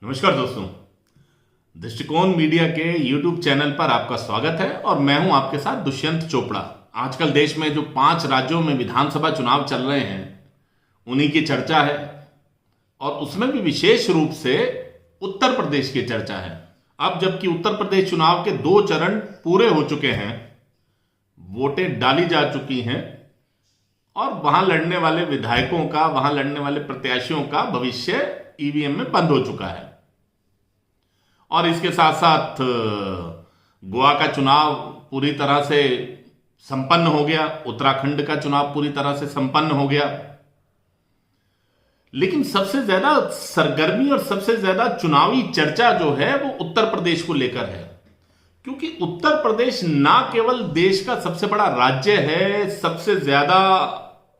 नमस्कार दोस्तों, दृष्टिकोण मीडिया के YouTube चैनल पर आपका स्वागत है और मैं हूं आपके साथ दुष्यंत चोपड़ा। आजकल देश में जो 5 राज्यों में विधानसभा चुनाव चल रहे हैं उन्हीं की चर्चा है और उसमें भी विशेष रूप से उत्तर प्रदेश की चर्चा है। अब जबकि उत्तर प्रदेश चुनाव के 2 चरण पूरे हो चुके हैं, वोटें डाली जा चुकी हैं और वहां लड़ने वाले विधायकों का, वहां लड़ने वाले प्रत्याशियों का भविष्य ईवीएम में बंद हो चुका है। और इसके साथ साथ गोवा का चुनाव पूरी तरह से संपन्न हो गया, उत्तराखंड का चुनाव पूरी तरह से संपन्न हो गया। लेकिन सबसे ज्यादा सरगर्मी और सबसे ज्यादा चुनावी चर्चा जो है वो उत्तर प्रदेश को लेकर है, क्योंकि उत्तर प्रदेश ना केवल देश का सबसे बड़ा राज्य है, सबसे ज्यादा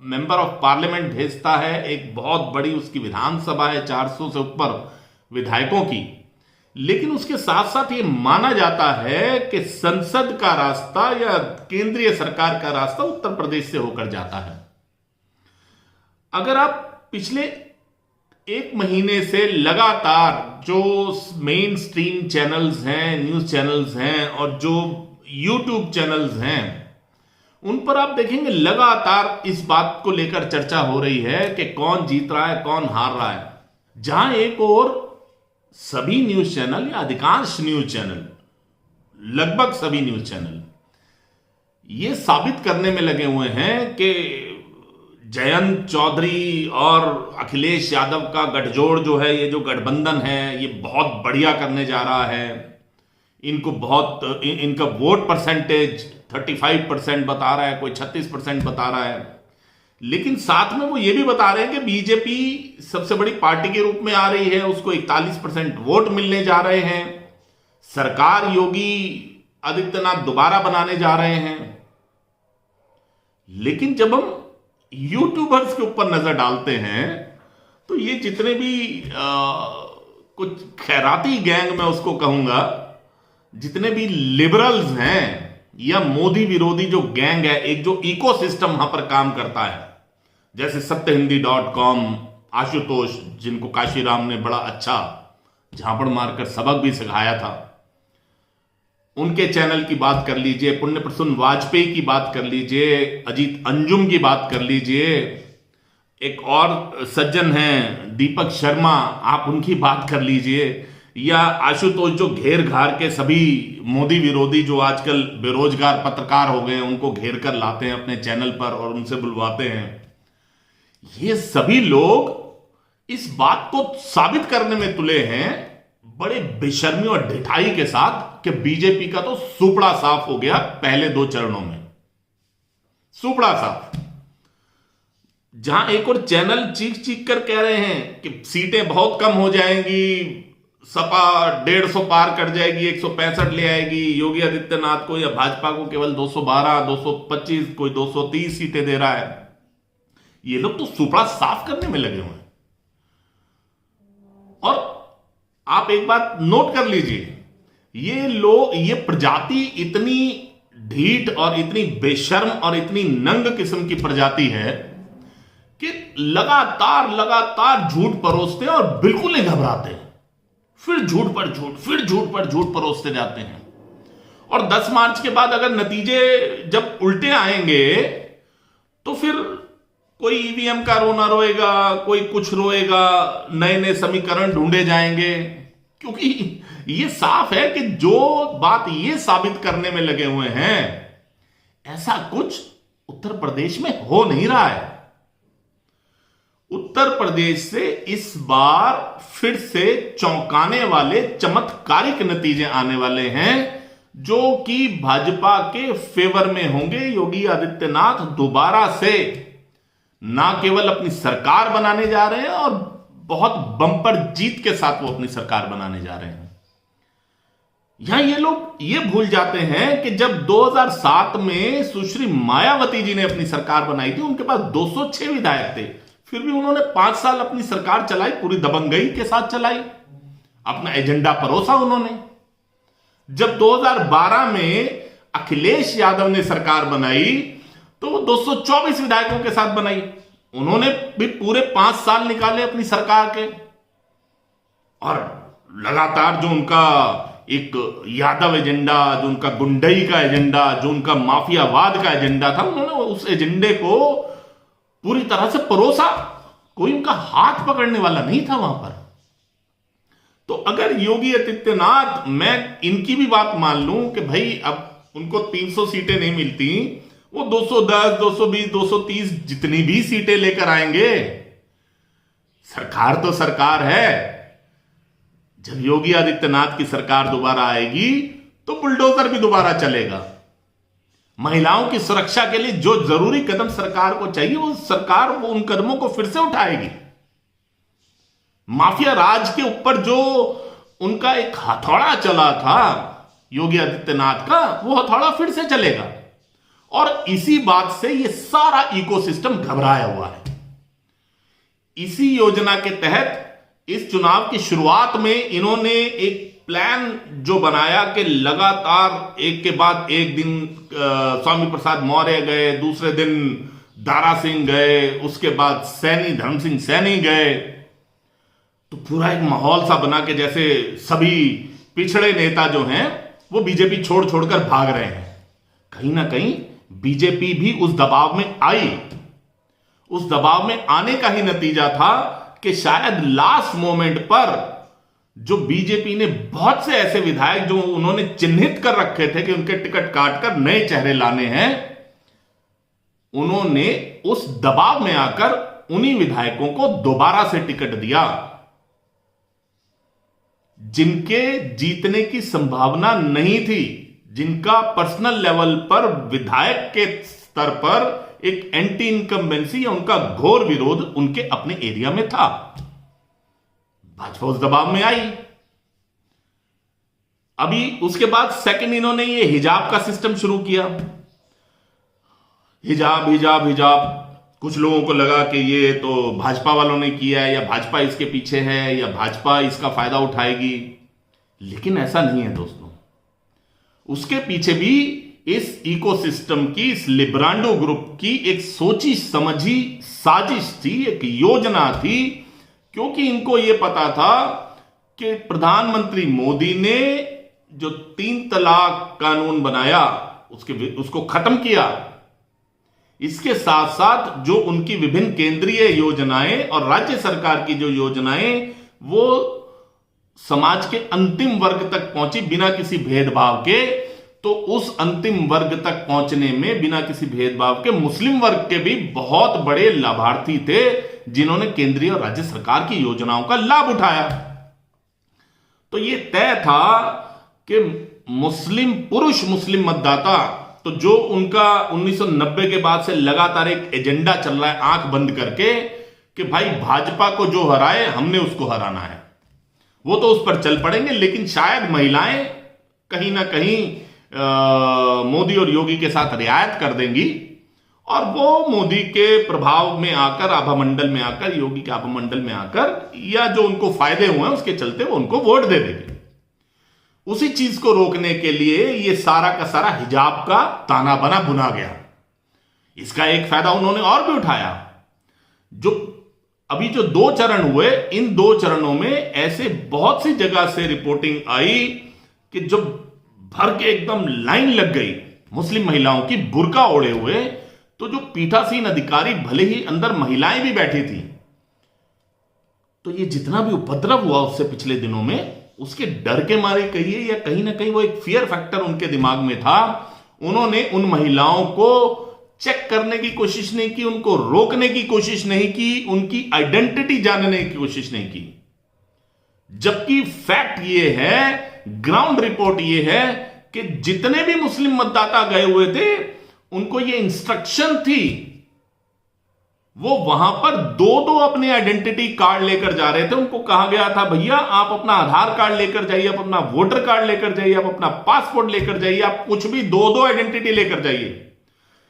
मेंबर ऑफ पार्लियामेंट भेजता है, एक बहुत बड़ी उसकी विधानसभा है 400 से ऊपर विधायकों की, लेकिन उसके साथ साथ ये माना जाता है कि संसद का रास्ता या केंद्रीय सरकार का रास्ता उत्तर प्रदेश से होकर जाता है। अगर आप पिछले 1 महीने से लगातार जो मेन स्ट्रीम चैनल्स हैं, न्यूज चैनल्स हैं और जो यूट्यूब चैनल्स हैं, उन पर आप देखेंगे लगातार इस बात को लेकर चर्चा हो रही है कि कौन जीत रहा है, कौन हार रहा है। जहां एक और सभी न्यूज चैनल या अधिकांश न्यूज चैनल, लगभग सभी न्यूज चैनल ये साबित करने में लगे हुए हैं कि जयंत चौधरी और अखिलेश यादव का गठजोड़ जो है, ये जो गठबंधन है, ये बहुत बढ़िया करने जा रहा है। इनका वोट परसेंटेज 35% बता रहा है, कोई 36% बता रहा है। लेकिन साथ में वो ये भी बता रहे हैं कि बीजेपी सबसे बड़ी पार्टी के रूप में आ रही है, उसको 41% वोट मिलने जा रहे हैं, सरकार योगी आदित्यनाथ दोबारा बनाने जा रहे हैं। लेकिन जब हम यूट्यूबर्स के ऊपर नजर डालते हैं तो ये जितने भी कुछ खैराती गैंग, मैं उसको कहूंगा, जितने भी लिबरल्स हैं या मोदी विरोधी जो गैंग है, एक जो इकोसिस्टम वहां पर काम करता है, जैसे सत्यहिंदी.com, आशुतोष, जिनको काशीराम ने बड़ा अच्छा झापड़ मारकर सबक भी सिखाया था, उनके चैनल की बात कर लीजिए, पुण्य प्रसून वाजपेयी की बात कर लीजिए, अजीत अंजुम की बात कर लीजिए, एक और सज्जन हैं दीपक शर्मा, आप उनकी बात कर लीजिए, या आशुतोष जो घेर घार के सभी मोदी विरोधी जो आजकल बेरोजगार पत्रकार हो गए हैं उनको घेर कर लाते हैं अपने चैनल पर और उनसे बुलवाते हैं। ये सभी लोग इस बात को साबित करने में तुले हैं बड़े बेशर्मी और ढिठाई के साथ कि बीजेपी का तो सुपड़ा साफ हो गया पहले 2 चरणों में, सुपड़ा साफ। जहां एक और चैनल चीख चीख कर कह रहे हैं कि सीटें बहुत कम हो जाएंगी, सपा 150 पार कर जाएगी, 165 ले आएगी, योगी आदित्यनाथ को या भाजपा को केवल 212, 225, कोई 230 सीटें दे रहा है। ये लोग तो सुपड़ा साफ करने में लगे हुए हैं। और आप एक बात नोट कर लीजिए, ये प्रजाति इतनी ढीठ और इतनी बेशर्म और इतनी नंग किस्म की प्रजाति है कि लगातार झूठ परोसते हैं और बिल्कुल नहीं घबराते हैं। फिर झूठ पर झूठ, फिर झूठ पर झूठ परोसते जाते हैं। और 10 मार्च के बाद अगर नतीजे जब उल्टे आएंगे तो फिर कोई ईवीएम का रोना रोएगा, कोई कुछ रोएगा, नए नए समीकरण ढूंढे जाएंगे, क्योंकि ये साफ है कि जो बात ये साबित करने में लगे हुए हैं ऐसा कुछ उत्तर प्रदेश में हो नहीं रहा है। उत्तर प्रदेश से इस बार फिर से चौंकाने वाले चमत्कारिक नतीजे आने वाले हैं जो कि भाजपा के फेवर में होंगे। योगी आदित्यनाथ दोबारा से ना केवल अपनी सरकार बनाने जा रहे हैं और बहुत बंपर जीत के साथ वो अपनी सरकार बनाने जा रहे हैं। यहां ये लोग ये भूल जाते हैं कि जब 2007 में सुश्री मायावती जी ने अपनी सरकार बनाई थी, उनके पास 206 विधायक थे, फिर भी उन्होंने 5 साल अपनी सरकार चलाई, पूरी दबंगई के साथ चलाई, अपना एजेंडा परोसा उन्होंने। जब 2012 में अखिलेश यादव ने सरकार बनाई तो वो 224 विधायकों के साथ बनाई, उन्होंने भी पूरे 5 साल निकाले अपनी सरकार के। और लगातार जो उनका एक यादव एजेंडा, जो उनका गुंडई का एजेंडा, जो उनका माफियावाद का एजेंडा था, उन्होंने उस एजेंडे को पूरी तरह से परोसा। कोई उनका हाथ पकड़ने वाला नहीं था वहां पर। तो अगर योगी आदित्यनाथ, मैं इनकी भी बात मान लूं कि भाई अब उनको 300 सीटें नहीं मिलती, वो 210, 220, 230 जितनी भी सीटें लेकर आएंगे, सरकार तो सरकार है। जब योगी आदित्यनाथ की सरकार दोबारा आएगी तो बुलडोजर भी दोबारा चलेगा। महिलाओं की सुरक्षा के लिए जो जरूरी कदम सरकार को चाहिए, वो सरकार वो उन कदमों को फिर से उठाएगी। माफिया राज के ऊपर जो उनका एक हथौड़ा चला था योगी आदित्यनाथ का, वो हथौड़ा फिर से चलेगा। और इसी बात से ये सारा इकोसिस्टम घबराया हुआ है। इसी योजना के तहत इस चुनाव की शुरुआत में इन्होंने एक प्लान जो बनाया कि लगातार एक के बाद एक दिन स्वामी प्रसाद मौर्य गए, दूसरे दिन दारा सिंह गए, उसके बाद सैनी, धर्म सिंह सैनी गए। तो पूरा एक माहौल सा बना के जैसे सभी पिछड़े नेता जो हैं वो बीजेपी छोड़ छोड़कर भाग रहे हैं। कहीं ना कहीं बीजेपी भी उस दबाव में आई। उस दबाव में आने का ही नतीजा था कि शायद लास्ट मोमेंट पर जो बीजेपी ने बहुत से ऐसे विधायक जो उन्होंने चिन्हित कर रखे थे कि उनके टिकट काटकर नए चेहरे लाने हैं, उन्होंने उस दबाव में आकर उन्हीं विधायकों को दोबारा से टिकट दिया जिनके जीतने की संभावना नहीं थी, जिनका पर्सनल लेवल पर विधायक के स्तर पर एक एंटी इनकम्बेंसी या उनका घोर विरोध उनके अपने एरिया में था। भाजपा उस दबाव में आई। अभी उसके बाद सेकंड इन्होंने ये हिजाब का सिस्टम शुरू किया। हिजाब हिजाब हिजाब, कुछ लोगों को लगा कि ये तो भाजपा वालों ने किया है, या भाजपा इसके पीछे है, या भाजपा इसका फायदा उठाएगी। लेकिन ऐसा नहीं है दोस्तों। उसके पीछे भी इस इकोसिस्टम की, इस लिब्रांडो ग्रुप की एक सोची समझी साजिश थी, एक योजना थी। क्योंकि इनको यह पता था कि प्रधानमंत्री मोदी ने जो 3 तलाक कानून बनाया उसको खत्म किया। इसके साथ साथ जो उनकी विभिन्न केंद्रीय योजनाएं और राज्य सरकार की जो योजनाएं वो समाज के अंतिम वर्ग तक पहुंची बिना किसी भेदभाव के, तो उस अंतिम वर्ग तक पहुंचने में बिना किसी भेदभाव के मुस्लिम वर्ग के भी बहुत बड़े लाभार्थी थे जिन्होंने केंद्रीय और राज्य सरकार की योजनाओं का लाभ उठाया। तो यह तय था कि मुस्लिम पुरुष मुस्लिम मतदाता, तो जो उनका 1990 के बाद से लगातार एक एजेंडा चल रहा है आंख बंद करके कि भाई भाजपा को जो हराए हमने उसको हराना है, वो तो उस पर चल पड़ेंगे। लेकिन शायद महिलाएं कहीं ना कहीं मोदी और योगी के साथ रियायत कर देंगी और वो मोदी के प्रभाव में आकर, आभा मंडल में आकर, योगी के आभा मंडल में आकर, या जो उनको फायदे हुए हैं उसके चलते वो उनको वोट दे देंगे। उसी चीज को रोकने के लिए ये सारा का सारा हिजाब का ताना बना बुना गया। इसका एक फायदा उन्होंने और भी उठाया। जो अभी जो 2 चरण हुए, इन 2 चरणों में ऐसे बहुत सी जगह से रिपोर्टिंग आई कि जब भर के एकदम लाइन लग गई मुस्लिम महिलाओं की बुर्का ओढ़े हुए, तो जो पीठासीन अधिकारी, भले ही अंदर महिलाएं भी बैठी थी, तो ये जितना भी उपद्रव हुआ उससे पिछले दिनों में, उसके डर के मारे कहिए या कहीं ना कहीं वो एक फियर फैक्टर उनके दिमाग में था। उन्होंने उन महिलाओं को चेक करने की कोशिश नहीं की, उनको रोकने की कोशिश नहीं की, उनकी आइडेंटिटी जानने की कोशिश नहीं की। जबकि फैक्ट ये है, ग्राउंड रिपोर्ट ये है कि जितने भी मुस्लिम मतदाता गए हुए थे उनको ये इंस्ट्रक्शन थी, वो वहां पर 2-2 अपने आइडेंटिटी कार्ड लेकर जा रहे थे। उनको कहा गया था भैया आप अपना आधार कार्ड लेकर जाइए, आप अपना वोटर कार्ड लेकर जाइए, आप अपना पासपोर्ट लेकर जाइए, आप कुछ भी 2-2 आइडेंटिटी लेकर जाइए।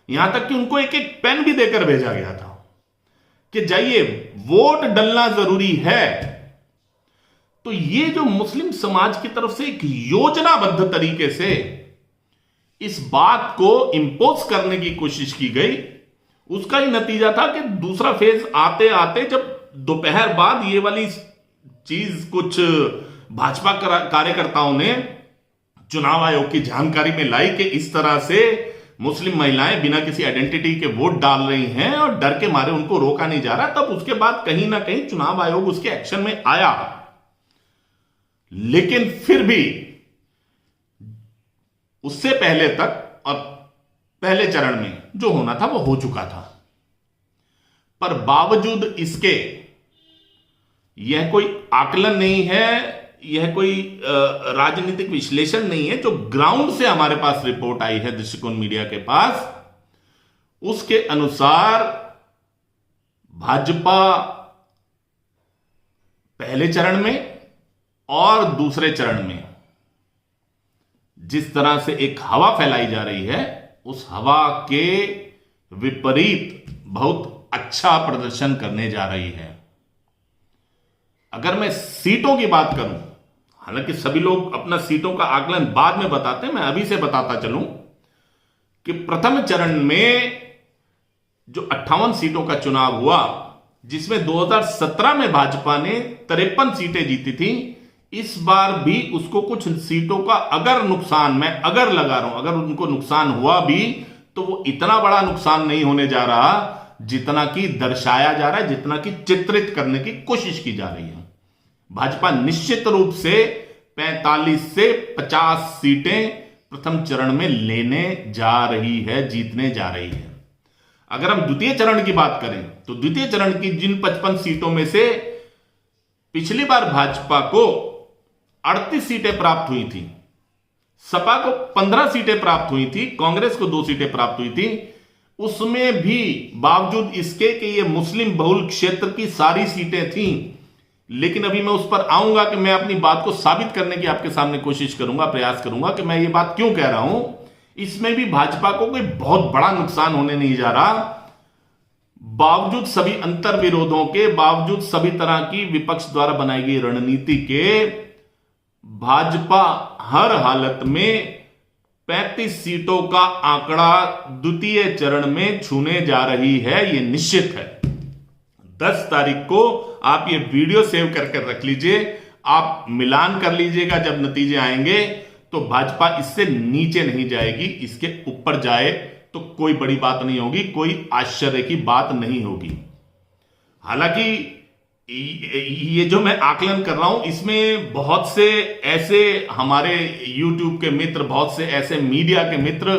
यहां तक कि उनको एक एक पेन भी देकर भेजा गया था कि जाइए वोट डलना जरूरी है। तो ये जो मुस्लिम समाज की तरफ से एक योजनाबद्ध तरीके से इस बात को इंपोज करने की कोशिश की गई, उसका ही नतीजा था कि दूसरा फेज आते आते जब दोपहर बाद ये वाली चीज कुछ भाजपा कार्यकर्ताओं ने चुनाव आयोग की जानकारी में लाई कि इस तरह से मुस्लिम महिलाएं बिना किसी आइडेंटिटी के वोट डाल रही हैं और डर के मारे उनको रोका नहीं जा रहा, तब उसके बाद कहीं ना कहीं चुनाव आयोग उसके एक्शन में आया। लेकिन फिर भी उससे पहले तक और पहले चरण में जो होना था वो हो चुका था। पर बावजूद इसके यह कोई आकलन नहीं है, यह कोई राजनीतिक विश्लेषण नहीं है, जो ग्राउंड से हमारे पास रिपोर्ट आई है दृष्टिकोण मीडिया के पास, उसके अनुसार भाजपा पहले चरण में और दूसरे चरण में जिस तरह से एक हवा फैलाई जा रही है, उस हवा के विपरीत बहुत अच्छा प्रदर्शन करने जा रही है। अगर मैं सीटों की बात करूं, हालांकि सभी लोग अपना सीटों का आकलन बाद में बताते हैं, मैं अभी से बताता चलूं कि प्रथम चरण में जो 58 सीटों का चुनाव हुआ, जिसमें 2017 में भाजपा ने 53 सीटें जीती थी, इस बार भी उसको कुछ सीटों का अगर नुकसान, मैं अगर लगा रहा हूं, अगर उनको नुकसान हुआ भी तो वो इतना बड़ा नुकसान नहीं होने जा रहा जितना कि दर्शाया जा रहा है, जितना कि चित्रित करने की कोशिश की जा रही है। भाजपा निश्चित रूप से 45 से 50 सीटें प्रथम चरण में लेने जा रही है, जीतने जा रही है। अगर हम द्वितीय चरण की बात करें तो द्वितीय चरण की जिन 55 सीटों में से पिछली बार भाजपा को 38 सीटें प्राप्त हुई थी, सपा को 15 सीटें प्राप्त हुई थी, कांग्रेस को 2 सीटें प्राप्त हुई थी, उसमें भी बावजूद इसके कि ये मुस्लिम बहुल क्षेत्र की सारी सीटें थीं, लेकिन अभी मैं उस पर आऊंगा कि मैं अपनी बात को साबित करने की आपके सामने कोशिश करूंगा, प्रयास करूंगा कि मैं ये बात क्यों कह रहा हूं। इसमें भी भाजपा को कोई बहुत बड़ा नुकसान होने नहीं जा रहा, बावजूद सभी अंतर विरोधों के, बावजूद सभी तरह की विपक्ष द्वारा बनाई गई रणनीति के, भाजपा हर हालत में 35 सीटों का आंकड़ा द्वितीय चरण में छूने जा रही है, यह निश्चित है। 10 तारीख को आप ये वीडियो सेव करके रख लीजिए, आप मिलान कर लीजिएगा, जब नतीजे आएंगे तो भाजपा इससे नीचे नहीं जाएगी, इसके ऊपर जाए तो कोई बड़ी बात नहीं होगी, कोई आश्चर्य की बात नहीं होगी। हालांकि ये जो मैं आकलन कर रहा हूं, इसमें बहुत से ऐसे हमारे YouTube के मित्र, बहुत से ऐसे मीडिया के मित्र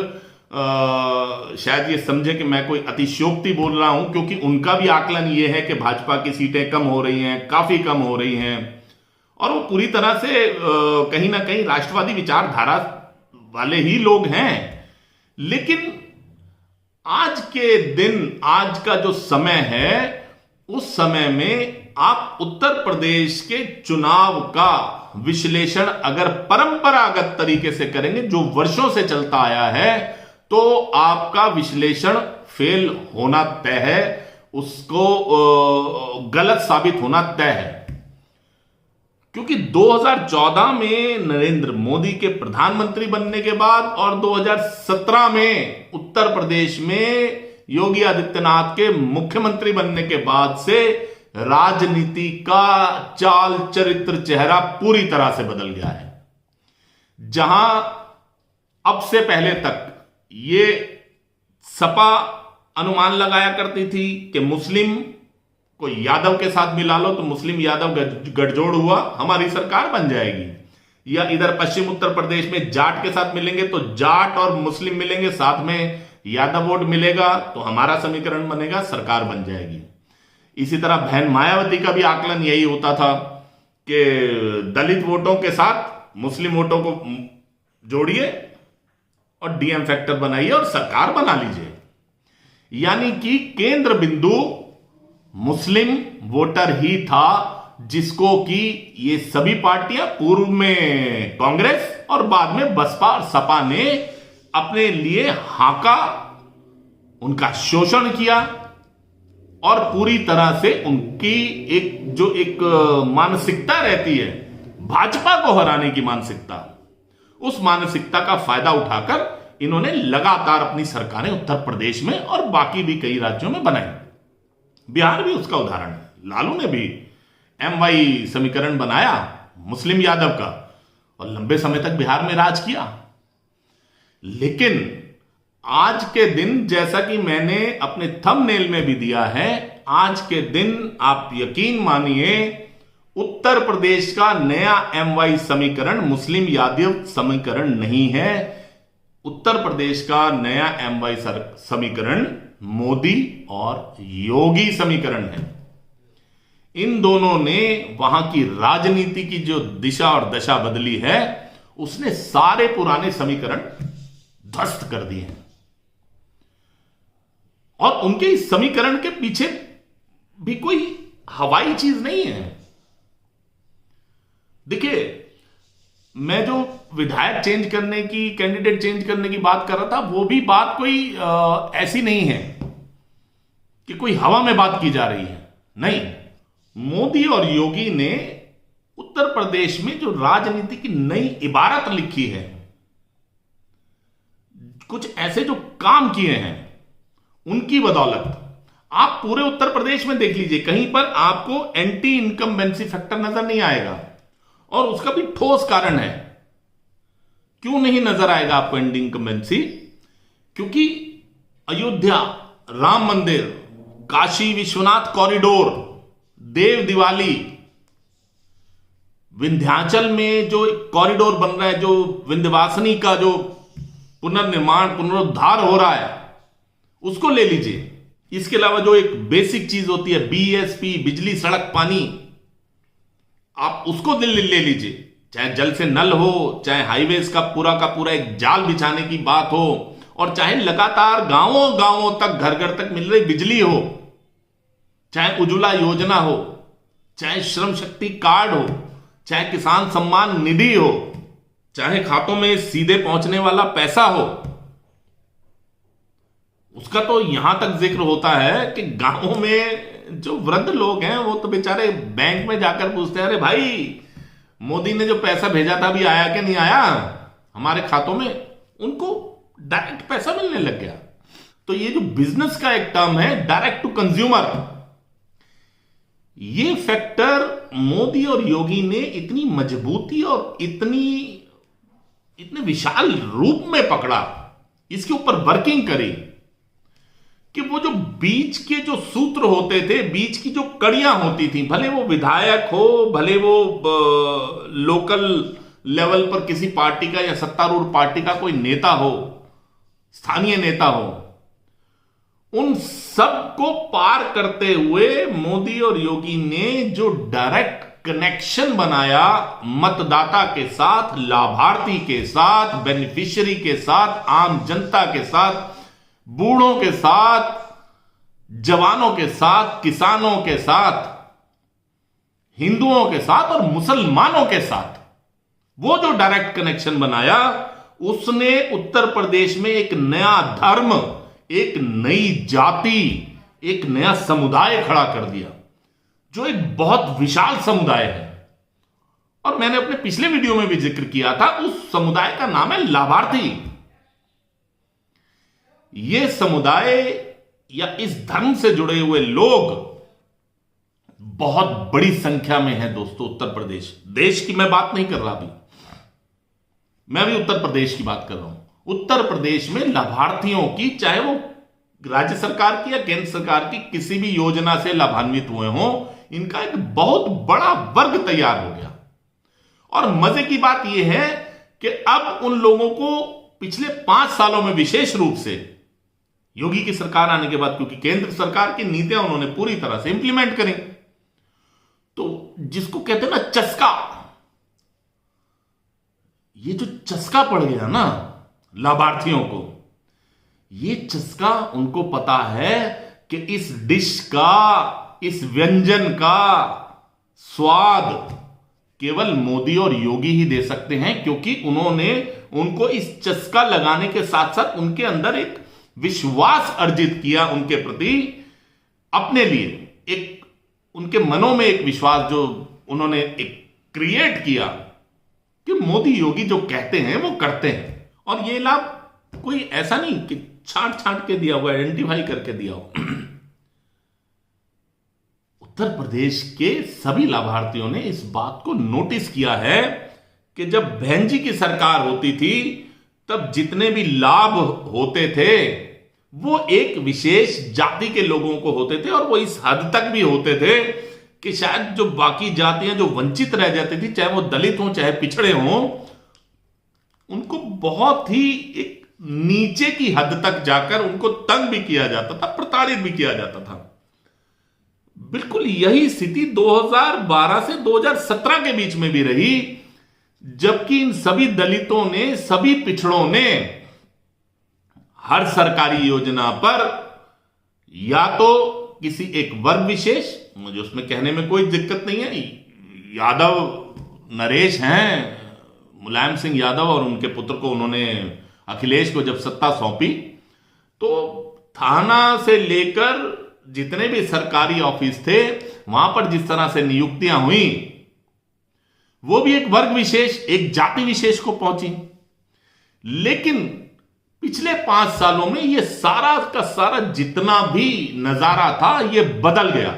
शायद ये समझे कि मैं कोई अतिशयोक्ति बोल रहा हूं, क्योंकि उनका भी आकलन ये है कि भाजपा की सीटें कम हो रही हैं, काफी कम हो रही हैं, और वो पूरी तरह से कहीं ना कहीं राष्ट्रवादी विचारधारा वाले ही लोग हैं। लेकिन आज के दिन, आज का जो समय है, उस समय में आप उत्तर प्रदेश के चुनाव का विश्लेषण अगर परंपरागत तरीके से करेंगे, जो वर्षों से चलता आया है, तो आपका विश्लेषण फेल होना तय है, उसको गलत साबित होना तय है। क्योंकि 2014 में नरेंद्र मोदी के प्रधानमंत्री बनने के बाद और 2017 में उत्तर प्रदेश में योगी आदित्यनाथ के मुख्यमंत्री बनने के बाद से राजनीति का चाल, चरित्र, चेहरा पूरी तरह से बदल गया है। जहां अब से पहले तक ये सपा अनुमान लगाया करती थी कि मुस्लिम को यादव के साथ मिला लो तो मुस्लिम यादव गठजोड़ हुआ, हमारी सरकार बन जाएगी, या इधर पश्चिम उत्तर प्रदेश में जाट के साथ मिलेंगे तो जाट और मुस्लिम मिलेंगे, साथ में यादव वोट मिलेगा तो हमारा समीकरण बनेगा, सरकार बन जाएगी। इसी तरह बहन मायावती का भी आकलन यही होता था कि दलित वोटों के साथ मुस्लिम वोटों को जोड़िए और डीएम फैक्टर बनाइए और सरकार बना लीजिए। यानी कि केंद्र बिंदु मुस्लिम वोटर ही था, जिसको कि ये सभी पार्टियां, पूर्व में कांग्रेस और बाद में बसपा और सपा ने अपने लिए हाका, उनका शोषण किया और पूरी तरह से उनकी एक मानसिकता रहती है भाजपा को हराने की मानसिकता, उस मानसिकता का फायदा उठाकर इन्होंने लगातार अपनी सरकारें उत्तर प्रदेश में और बाकी भी कई राज्यों में बनाई। बिहार भी उसका उदाहरण है। लालू ने भी MY समीकरण बनाया मुस्लिम यादव का, और लंबे समय तक बिहार में राज किया। लेकिन आज के दिन, जैसा कि मैंने अपने थंबनेल में भी दिया है, आज के दिन आप यकीन मानिए उत्तर प्रदेश का नया MY समीकरण मुस्लिम यादव समीकरण नहीं है। उत्तर प्रदेश का नया MY समीकरण मोदी और योगी समीकरण है। इन दोनों ने वहां की राजनीति की जो दिशा और दशा बदली है, उसने सारे पुराने समीकरण ध्वस्त कर दिए हैं। और उनके इस समीकरण के पीछे भी कोई हवाई चीज नहीं है। देखिए, मैं जो विधायक चेंज करने की, कैंडिडेट चेंज करने की बात कर रहा था, वो भी बात कोई ऐसी नहीं है कि कोई हवा में बात की जा रही है। नहीं, मोदी और योगी ने उत्तर प्रदेश में जो राजनीति की नई इबारत लिखी है, कुछ ऐसे जो काम किए हैं, उनकी बदौलत आप पूरे उत्तर प्रदेश में देख लीजिए, कहीं पर आपको एंटी इनकम्बेंसी फैक्टर नजर नहीं आएगा। और उसका भी ठोस कारण है। क्यों नहीं नजर आएगा आपको एंटी इनकम्बेंसी? क्योंकि अयोध्या, राम मंदिर, काशी विश्वनाथ कॉरिडोर, देव दिवाली, विंध्याचल में जो कॉरिडोर बन रहा है, जो विंध्यवासिनी का जो पुनर्निर्माण, पुनरुद्धार हो रहा है, उसको ले लीजिए। इसके अलावा जो एक बेसिक चीज होती है BSP, बिजली, सड़क, पानी, आप उसको ले लीजिए। चाहे जल से नल हो, चाहे हाईवेज का पूरा एक जाल बिछाने की बात हो, और चाहे लगातार गांवों गांवों तक, घर घर तक मिल रही बिजली हो, चाहे उज्ज्वला योजना हो, चाहे श्रम शक्ति कार्ड हो, चाहे किसान सम्मान निधि हो, चाहे खातों में सीधे पहुंचने वाला पैसा हो, उसका तो यहां तक जिक्र होता है कि गांवों में जो वृद्ध लोग हैं, वो तो बेचारे बैंक में जाकर पूछते हैं, अरे भाई, मोदी ने जो पैसा भेजा था अभी आया कि नहीं आया हमारे खातों में? उनको डायरेक्ट पैसा मिलने लग गया। तो ये जो बिजनेस का एक टर्म है, डायरेक्ट टू कंज्यूमर, ये फैक्टर मोदी और योगी ने इतनी मजबूती और इतने विशाल रूप में पकड़ा, इसके ऊपर वर्किंग करी कि वो जो बीच के जो सूत्र होते थे, बीच की जो कड़ियां होती थी, भले वो विधायक हो, भले वो लोकल लेवल पर किसी पार्टी का या सत्तारूढ़ पार्टी का कोई नेता हो, स्थानीय नेता हो, उन सब को पार करते हुए मोदी और योगी ने जो डायरेक्ट कनेक्शन बनाया मतदाता के साथ, लाभार्थी के साथ, बेनिफिशियरी के साथ, आम जनता के साथ, बूढ़ों के साथ, जवानों के साथ, किसानों के साथ, हिंदुओं के साथ और मुसलमानों के साथ, वो जो डायरेक्ट कनेक्शन बनाया, उसने उत्तर प्रदेश में एक नया धर्म, एक नई जाति, एक नया समुदाय खड़ा कर दिया, जो एक बहुत विशाल समुदाय है। और मैंने अपने पिछले वीडियो में भी जिक्र किया था, उस समुदाय का नाम है लाभार्थी। ये समुदाय या इस धर्म से जुड़े हुए लोग बहुत बड़ी संख्या में है दोस्तों उत्तर प्रदेश। देश की मैं बात नहीं कर रहा, अभी मैं भी उत्तर प्रदेश की बात कर रहा हूं। उत्तर प्रदेश में लाभार्थियों की, चाहे वो राज्य सरकार की या केंद्र सरकार की किसी भी योजना से लाभान्वित हुए हों, इनका एक बहुत बड़ा वर्ग तैयार हो गया। और मजे की बात यह है कि अब उन लोगों को पिछले 5 सालों में विशेष रूप से योगी की सरकार आने के बाद, क्योंकि केंद्र सरकार की नीतियां उन्होंने पूरी तरह से इंप्लीमेंट करी, तो जिसको कहते हैं ना चस्का, ये जो चस्का पड़ गया ना लाभार्थियों को, ये चस्का उनको पता है कि इस डिश का, इस व्यंजन का स्वाद केवल मोदी और योगी ही दे सकते हैं, क्योंकि उन्होंने उनको इस चस्का लगाने के साथ साथ उनके अंदर एक विश्वास अर्जित किया उनके प्रति, अपने लिए एक, उनके मनों में एक विश्वास जो उन्होंने एक क्रिएट किया कि मोदी योगी जो कहते हैं वो करते हैं। और ये लाभ कोई ऐसा नहीं कि छांट छांट के दिया हुआ, आइडेंटिफाई करके दिया हो। उत्तर प्रदेश के सभी लाभार्थियों ने इस बात को नोटिस किया है कि जब बहन जी की सरकार होती थी तब जितने भी लाभ होते थे वो एक विशेष जाति के लोगों को होते थे, और वो इस हद तक भी होते थे कि शायद जो बाकी जातियां जो वंचित रह जाती थी, चाहे वो दलित हों चाहे पिछड़े हों, उनको बहुत ही एक नीचे की हद तक जाकर उनको तंग भी किया जाता था, प्रताड़ित भी किया जाता था। बिल्कुल यही स्थिति 2012 से 2017 के बीच में भी रही, जबकि इन सभी दलितों ने, सभी पिछड़ों ने हर सरकारी योजना पर या तो किसी एक वर्ग विशेष, मुझे उसमें कहने में कोई दिक्कत नहीं है, यादव नरेश हैं, मुलायम सिंह यादव और उनके पुत्र को उन्होंने, अखिलेश को जब सत्ता सौंपी तो थाना से लेकर जितने भी सरकारी ऑफिस थे वहां पर जिस तरह से नियुक्तियां हुई वो भी एक वर्ग विशेष, एक जाति विशेष को पहुंची। लेकिन पिछले 5 सालों में यह सारा का सारा जितना भी नजारा था यह बदल गया।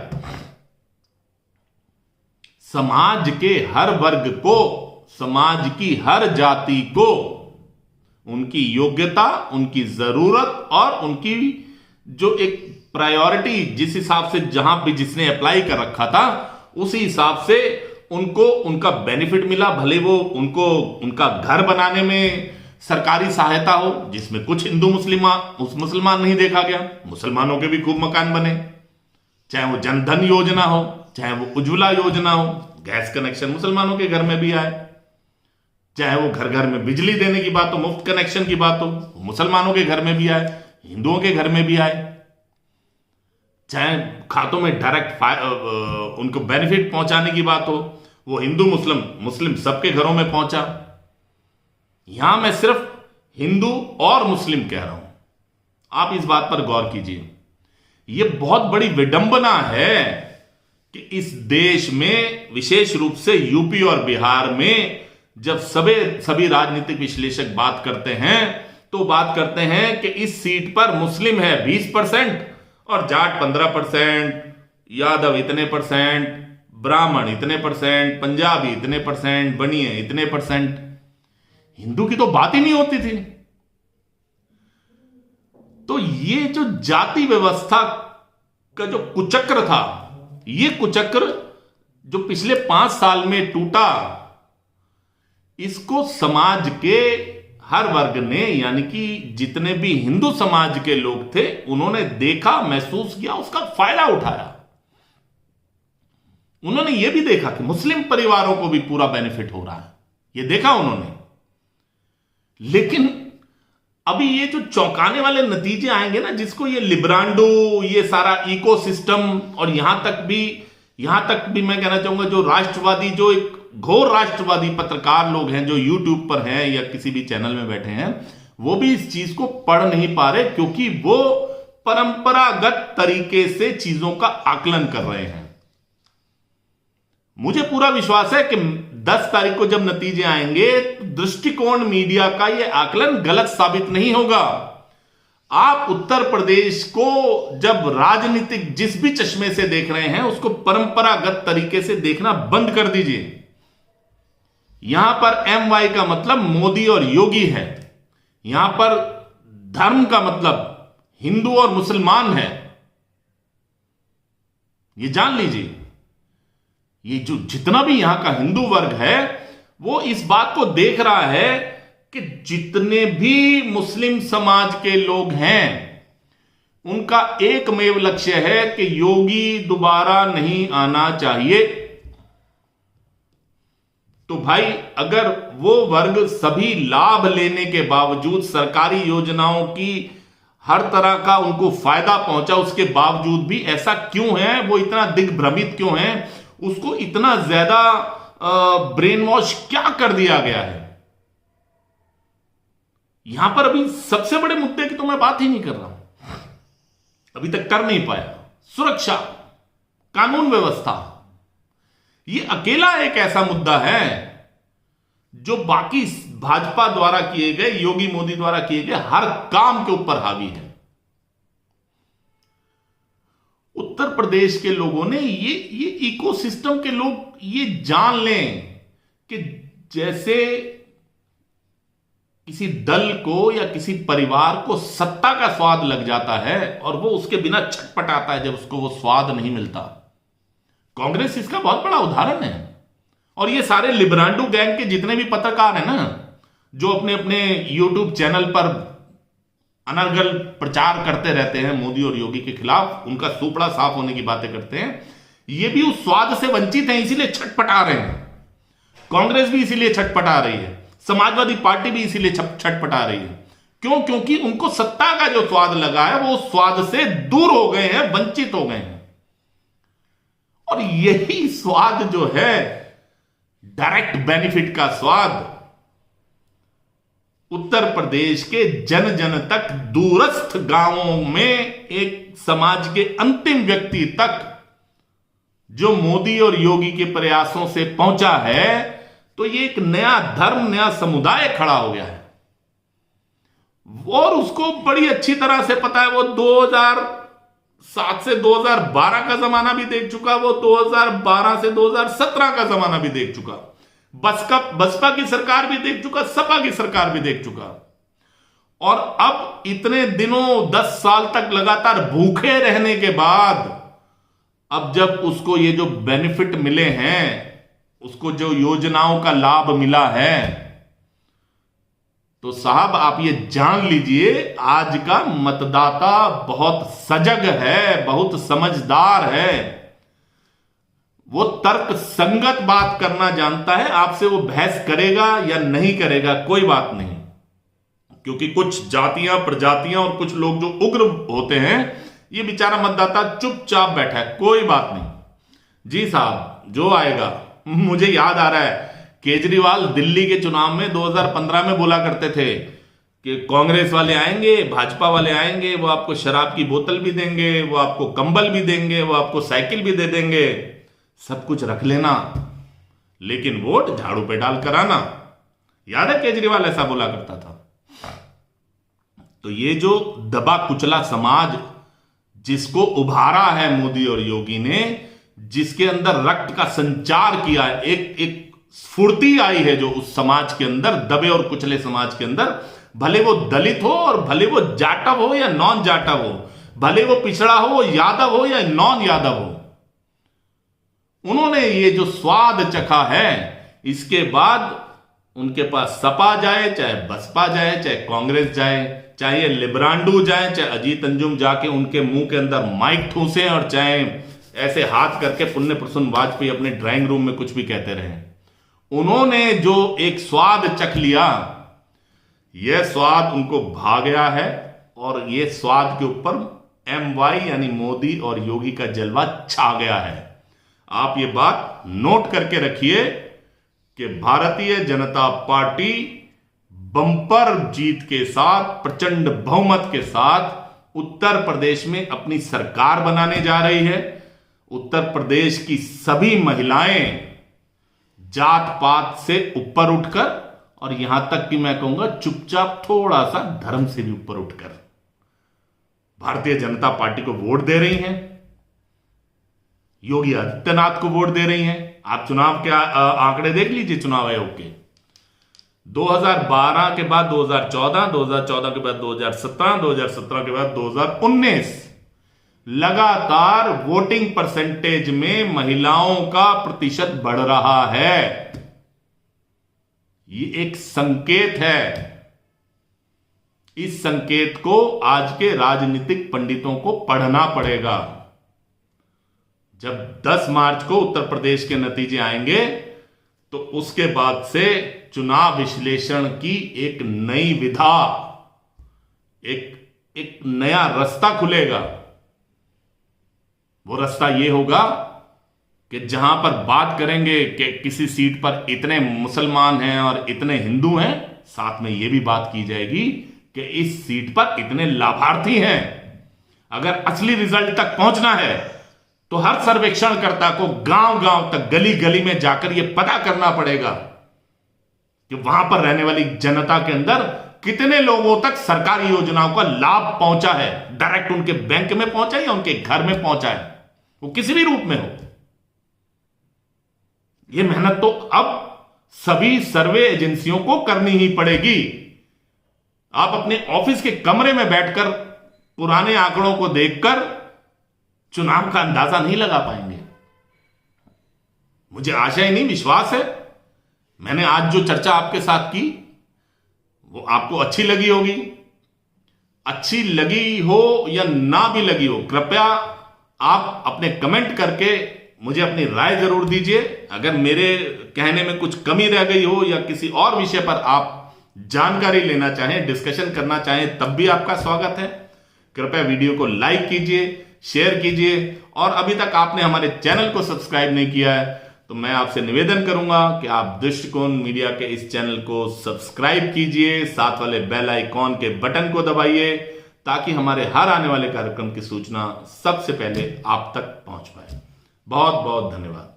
समाज के हर वर्ग को, समाज की हर जाति को उनकी योग्यता, उनकी जरूरत और उनकी जो एक प्रायोरिटी, जिस हिसाब से जहां भी जिसने अप्लाई कर रखा था उसी हिसाब से उनको उनका बेनिफिट मिला। भले वो उनको उनका घर बनाने में सरकारी सहायता हो, जिसमें कुछ हिंदू मुसलमान नहीं देखा गया, मुसलमानों के भी खूब मकान बने, चाहे वो जनधन योजना हो, चाहे वो उज्ज्वला योजना हो, गैस कनेक्शन मुसलमानों के घर में भी आए, चाहे वो घर घर में बिजली देने की बात हो, मुफ्त कनेक्शन की बात हो, मुसलमानों के घर में भी आए, हिंदुओं के घर में भी आए, चाहे खातों में डायरेक्ट उनको बेनिफिट पहुंचाने की बात हो, वो हिंदू मुस्लिम सबके घरों में पहुंचा। यहां मैं सिर्फ हिंदू और मुस्लिम कह रहा हूं, आप इस बात पर गौर कीजिए। यह बहुत बड़ी विडंबना है कि इस देश में, विशेष रूप से यूपी और बिहार में, जब सभी राजनीतिक विश्लेषक बात करते हैं तो बात करते हैं कि इस सीट पर मुस्लिम है 20% और जाट 15%, यादव इतने %, ब्राह्मण इतने %, पंजाबी इतने %, बनिए इतने %। हिंदू की तो बात ही नहीं होती थी। तो ये जो जाति व्यवस्था का जो कुचक्र था, ये कुचक्र जो पिछले 5 साल में टूटा, इसको समाज के हर वर्ग ने, यानी कि जितने भी हिंदू समाज के लोग थे, उन्होंने देखा, महसूस किया, उसका फायदा उठाया। उन्होंने यह भी देखा कि मुस्लिम परिवारों को भी पूरा बेनिफिट हो रहा है, यह देखा उन्होंने। लेकिन अभी ये जो चौंकाने वाले नतीजे आएंगे ना, जिसको ये लिब्रांडो, ये सारा इकोसिस्टम, और यहां तक भी मैं कहना चाहूंगा जो राष्ट्रवादी, जो एक घोर राष्ट्रवादी पत्रकार लोग हैं जो यूट्यूब पर हैं या किसी भी चैनल में बैठे हैं, वो भी इस चीज को पढ़ नहीं पा रहे, क्योंकि वो परंपरागत तरीके से चीजों का आकलन कर रहे हैं। मुझे पूरा विश्वास है कि 10 तारीख को जब नतीजे आएंगे, दृष्टिकोण मीडिया का यह आकलन गलत साबित नहीं होगा। आप उत्तर प्रदेश को जब राजनीतिक जिस भी चश्मे से देख रहे हैं, उसको परंपरागत तरीके से देखना बंद कर दीजिए। यहां पर MY का मतलब मोदी और योगी है, यहां पर धर्म का मतलब हिंदू और मुसलमान है, ये जान लीजिए। ये जो जितना भी यहां का हिंदू वर्ग है, वो इस बात को देख रहा है कि जितने भी मुस्लिम समाज के लोग हैं, उनका एकमेव लक्ष्य है कि योगी दोबारा नहीं आना चाहिए। तो भाई, अगर वो वर्ग सभी लाभ लेने के बावजूद, सरकारी योजनाओं की हर तरह का उनको फायदा पहुंचा, उसके बावजूद भी ऐसा क्यों है, वो इतना दिग्भ्रमित क्यों है, उसको इतना ज्यादा ब्रेन वॉश क्या कर दिया गया है। यहां पर अभी सबसे बड़े मुद्दे की तो मैं बात ही नहीं कर रहा हूं, अभी तक कर नहीं पाया। सुरक्षा, कानून व्यवस्था, यह अकेला एक ऐसा मुद्दा है जो बाकी भाजपा द्वारा किए गए, योगी मोदी द्वारा किए गए हर काम के ऊपर हावी है। उत्तर प्रदेश के लोगों ने ये इकोसिस्टम के लोग ये जान लें कि जैसे किसी दल को या किसी परिवार को सत्ता का स्वाद लग जाता है और वो उसके बिना छटपटाता है जब उसको वो स्वाद नहीं मिलता। कांग्रेस इसका बहुत बड़ा उदाहरण है। और ये सारे लिब्रांडो गैंग के जितने भी पत्रकार हैं ना, जो अपने अपने यूट्यूब चैनल पर अनर्गल प्रचार करते रहते हैं मोदी और योगी के खिलाफ, उनका सुपड़ा साफ होने की बातें करते हैं, ये भी उस स्वाद से वंचित हैं, इसीलिए छटपटा रहे हैं। कांग्रेस भी इसीलिए छटपटा रही है, समाजवादी पार्टी भी इसीलिए छटपटा रही है। क्यों? क्योंकि उनको सत्ता का जो स्वाद लगा है वो स्वाद से दूर हो गए हैं, वंचित हो गए हैं। और यही स्वाद जो है डायरेक्ट बेनिफिट का स्वाद, उत्तर प्रदेश के जन जन तक, दूरस्थ गांवों में एक समाज के अंतिम व्यक्ति तक जो मोदी और योगी के प्रयासों से पहुंचा है, तो ये एक नया धर्म, नया समुदाय खड़ा हो गया है। और उसको बड़ी अच्छी तरह से पता है। वो 2007 से 2012 का जमाना भी देख चुका, वो 2012 से 2017 का जमाना भी देख चुका, बसपा की सरकार भी देख चुका, सपा की सरकार भी देख चुका। और अब इतने दिनों 10 साल तक लगातार भूखे रहने के बाद अब जब उसको ये जो बेनिफिट मिले हैं, उसको जो योजनाओं का लाभ मिला है, तो साहब आप ये जान लीजिए आज का मतदाता बहुत सजग है, बहुत समझदार है। वो तर्क संगत बात करना जानता है। आपसे वो बहस करेगा या नहीं करेगा कोई बात नहीं, क्योंकि कुछ जातियां, प्रजातियां और कुछ लोग जो उग्र होते हैं, ये बेचारा मतदाता चुपचाप बैठा है, कोई बात नहीं। जी साहब, जो आएगा। मुझे याद आ रहा है केजरीवाल दिल्ली के चुनाव में 2015 में बोला करते थे कि कांग्रेस वाले आएंगे, भाजपा वाले आएंगे, वो आपको शराब की बोतल भी देंगे, वो आपको कंबल भी देंगे, वो आपको साइकिल भी दे देंगे, सब कुछ रख लेना, लेकिन वोट झाड़ू पे डाल कर आना। याद है केजरीवाल ऐसा बोला करता था। तो ये जो दबा कुचला समाज जिसको उभारा है मोदी और योगी ने, जिसके अंदर रक्त का संचार किया है, एक स्फूर्ति आई है जो उस समाज के अंदर, दबे और कुचले समाज के अंदर, भले वो दलित हो और भले वो जाटव हो या नॉन जाटव हो, भले वो पिछड़ा हो, यादव हो या नॉन यादव हो, उन्होंने ये जो स्वाद चखा है, इसके बाद उनके पास सपा जाए, चाहे बसपा जाए, चाहे कांग्रेस जाए, चाहे ये लिब्रांडू जाए, चाहे अजीत अंजुम जाके उनके मुंह के अंदर माइक ठूसे, और चाहे ऐसे हाथ करके पुण्य प्रसून वाजपेयी अपने ड्राइंग रूम में कुछ भी कहते रहे, उन्होंने जो एक स्वाद चख लिया, यह स्वाद उनको भा गया है। और यह स्वाद के ऊपर MY यानी मोदी और योगी का जलवा छा गया है। आप ये बात नोट करके रखिए कि भारतीय जनता पार्टी बंपर जीत के साथ, प्रचंड बहुमत के साथ उत्तर प्रदेश में अपनी सरकार बनाने जा रही है। उत्तर प्रदेश की सभी महिलाएं जात पात से ऊपर उठकर, और यहां तक कि मैं कहूंगा चुपचाप थोड़ा सा धर्म से भी ऊपर उठकर भारतीय जनता पार्टी को वोट दे रही हैं, योगी आदित्यनाथ को वोट दे रही हैं। आप चुनाव के आंकड़े देख लीजिए चुनाव आयोग के। 2012 के बाद 2014, 2014 के बाद 2017, 2017 के बाद 2019, लगातार वोटिंग परसेंटेज में महिलाओं का प्रतिशत बढ़ रहा है। ये एक संकेत है। इस संकेत को आज के राजनीतिक पंडितों को पढ़ना पड़ेगा। जब 10 मार्च को उत्तर प्रदेश के नतीजे आएंगे, तो उसके बाद से चुनाव विश्लेषण की एक नई विधा, एक नया रास्ता खुलेगा। वो रास्ता ये होगा कि जहां पर बात करेंगे कि किसी सीट पर इतने मुसलमान हैं और इतने हिंदू हैं, साथ में यह भी बात की जाएगी कि इस सीट पर इतने लाभार्थी हैं। अगर असली रिजल्ट तक पहुंचना है तो हर सर्वेक्षणकर्ता को गांव गांव तक, गली गली में जाकर यह पता करना पड़ेगा कि वहां पर रहने वाली जनता के अंदर कितने लोगों तक सरकारी योजनाओं का लाभ पहुंचा है, डायरेक्ट उनके बैंक में पहुंचा है या उनके घर में पहुंचा है, वो किसी भी रूप में हो। ये मेहनत तो अब सभी सर्वे एजेंसियों को करनी ही पड़ेगी। आप अपने ऑफिस के कमरे में बैठकर पुराने आंकड़ों को देखकर चुनाव का अंदाजा नहीं लगा पाएंगे। मुझे आशा ही नहीं, विश्वास है मैंने आज जो चर्चा आपके साथ की वो आपको अच्छी लगी होगी। अच्छी लगी हो या ना भी लगी हो, कृपया आप अपने कमेंट करके मुझे अपनी राय जरूर दीजिए। अगर मेरे कहने में कुछ कमी रह गई हो या किसी और विषय पर आप जानकारी लेना चाहें, डिस्कशन करना चाहें, तब भी आपका स्वागत है। कृपया वीडियो को लाइक कीजिए, शेयर कीजिए, और अभी तक आपने हमारे चैनल को सब्सक्राइब नहीं किया है तो मैं आपसे निवेदन करूंगा कि आप दृष्टिकोण मीडिया के इस चैनल को सब्सक्राइब कीजिए, साथ वाले बेल आइकॉन के बटन को दबाइए ताकि हमारे हर आने वाले कार्यक्रम की सूचना सबसे पहले आप तक पहुंच पाए। बहुत बहुत धन्यवाद।